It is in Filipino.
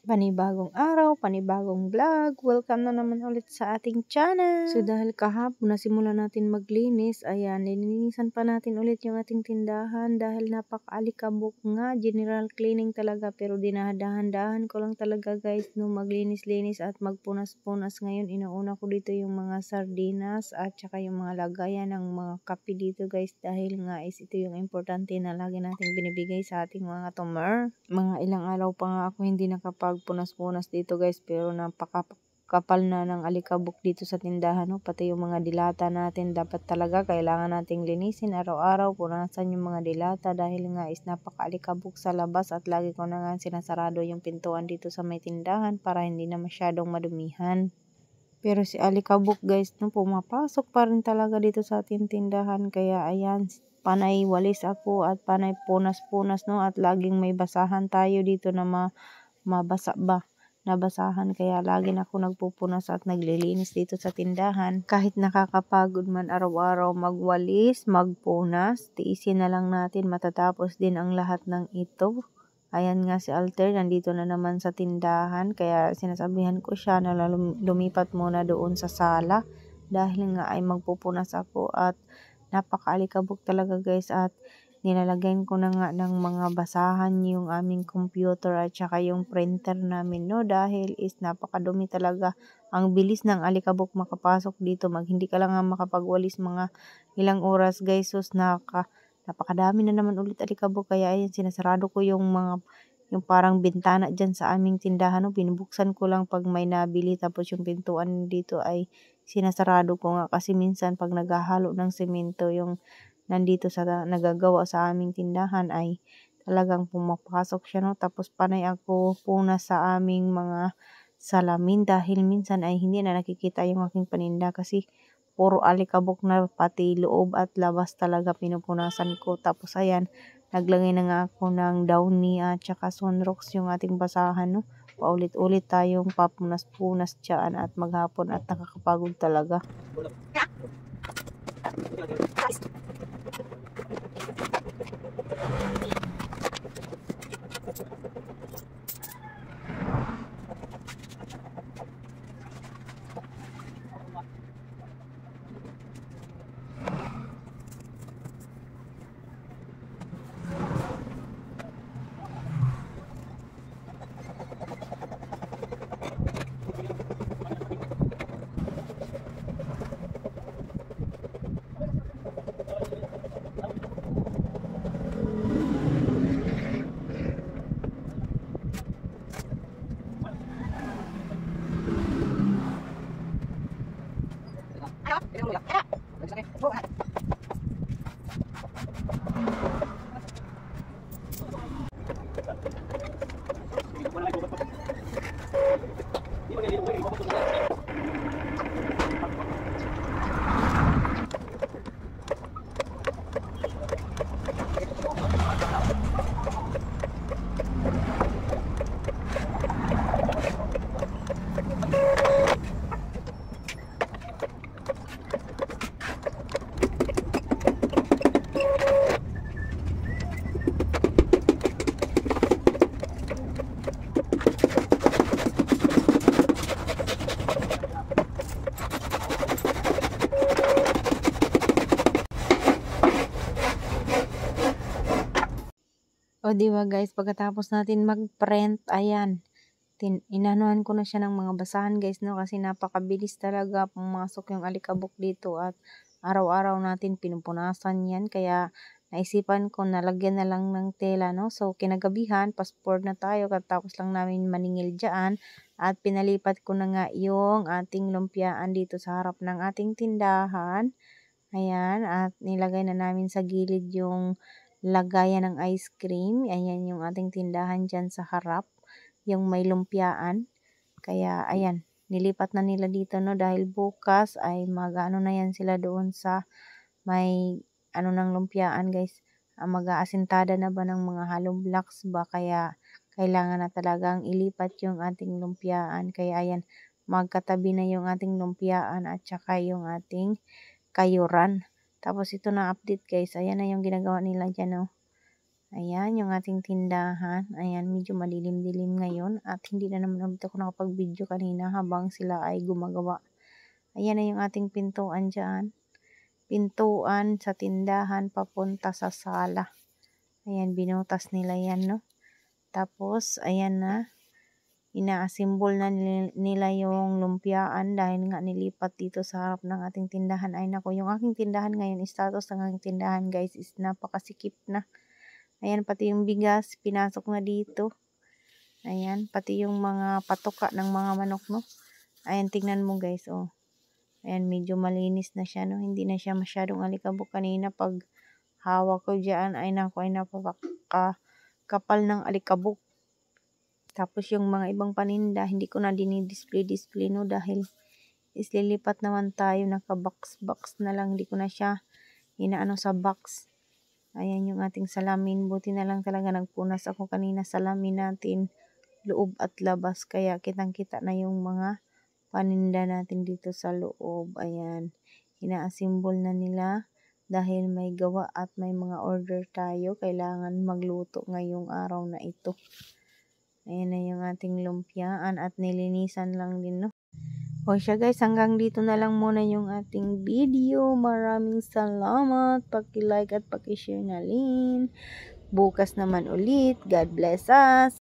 Panibagong araw, panibagong vlog. Welcome na naman ulit sa ating channel. So dahil kahapon nasimulan natin maglinis, ayan, nilinisan pa natin ulit yung ating tindahan dahil napaka-alikabok nga, general cleaning talaga, pero dinadahan-dahan ko lang talaga guys no maglinis-linis at magpunas-punas. Ngayon inauna ko dito yung mga sardinas at saka yung mga lagayan ng mga kape dito guys, dahil nga is ito yung importante na lagi nating binibigay sa ating mga customer. Mga ilang araw pa nga ako hindi punas-punas dito guys, pero napakakapal na ng alikabok dito sa tindahan, no? Pati yung mga dilata natin dapat talaga kailangan nating linisin araw-araw, punasan yung mga dilata dahil nga is napakaalikabok sa labas at lagi ko na nga sinasarado yung pintuan dito sa may tindahan para hindi na masyadong madumihan. Pero si alikabok guys no, pumapasok pa rin talaga dito sa ating tindahan, kaya ayan, panay walis ako at panay punas-punas no, at laging may basahan tayo dito na mabasa ba, nabasahan, kaya lagi na ako nagpupunas at naglilinis dito sa tindahan. Kahit nakakapagod man araw-araw magwalis, magpunas, tiisin na lang natin, matatapos din ang lahat ng ito. Ayan nga si Alter, nandito na naman sa tindahan, kaya sinasabihan ko siya na lumipat muna doon sa sala dahil nga ay magpupunas ako at napakaalikabok talaga guys, at nilalagyan ko na nga ng mga basahan yung aming computer at saka yung printer namin no, dahil is napakadumi talaga. Ang bilis ng alikabok makapasok dito, hindi ka lang nga makapagwalis mga ilang oras guys, sus napakadami na naman ulit alikabok, kaya ayan, sinasarado ko yung parang bintana dyan sa aming tindahan no, binubuksan ko lang pag may nabili, tapos yung pintuan dito ay sinasarado ko nga kasi minsan pag naghahalo ng semento yung nandito sa nagagawa sa aming tindahan ay talagang pumapasok siya no, tapos panay ako punas sa aming mga salamin dahil minsan ay hindi na nakikita yung aking paninda kasi puro alikabok na, pati loob at labas talaga pinupunasan ko. Tapos ayan, naglagay na nga ako ng Downy at saka Sunrox yung ating basahan no, paulit-ulit tayong papunas-punas dyan at maghapon at nakakapagod talaga. O diba guys, pagkatapos natin mag-print, ayan, inanuhan ko na siya ng mga basahan guys no, kasi napakabilis talaga pumasok yung alikabok dito at araw-araw natin pinupunasan yan, kaya naisipan ko na lagyan na lang ng tela no. So kinagabihan, passport na tayo, katapos lang namin maningil dyan at pinalipat ko na nga yung ating lumpiaan dito sa harap ng ating tindahan. Ayan, at nilagay na namin sa gilid yung lagayan ng ice cream. Ayan yung ating tindahan dyan sa harap, yung may lumpiaan. Kaya ayan, nilipat na nila dito no, dahil bukas ay mag-ano na yan sila doon sa may ano ng lumpiaan guys. Mag-aasintada na ba ng mga hollow blocks ba, kaya kailangan na talagang ilipat yung ating lumpiaan. Kaya ayan, magkatabi na yung ating lumpiaan at saka yung ating kayuran. Tapos ito na update guys, ayan na yung ginagawa nila dyan oh. Ayan yung ating tindahan, ayan medyo madilim-dilim ngayon at hindi na naman ulit ako nakapag-video kanina habang sila ay gumagawa. Ayan na yung ating pintuan dyan, pintuan sa tindahan papunta sa sala. Ayan, binutas nila yan no. Tapos ayan na, ina-assemble na nila yung lumpiaan dahil nga nilipat dito sa harap ng ating tindahan. Ay nako, yung aking tindahan ngayon, status ng aking tindahan guys is napakasikip na. Ayan, pati yung bigas pinasok na dito. Ayan, pati yung mga patuka ng mga manok no. Ayan, tingnan mo guys oh. Ayan, medyo malinis na siya no. Hindi na siya masyadong alikabok. Kanina pag hawak ko dyan ay nako, ay napakakapal ng alikabok. Tapos yung mga ibang paninda, hindi ko na dinidisplay no dahil islilipat naman tayo, naka-box na lang, hindi ko na siya inaano sa box. Ayan yung ating salamin, buti na lang talaga nagpunas ako kanina salamin natin, loob at labas, kaya kitang-kita na yung mga paninda natin dito sa loob. Ayan, ina-assemble na nila dahil may gawa at may mga order tayo, kailangan magluto ngayong araw na ito. Ayan na yung ating lumpiaan at nilinisan lang din no. O siya guys, hanggang dito na lang muna yung ating video. Maraming salamat. Paki-like at paki-share na rin. Bukas naman ulit. God bless us.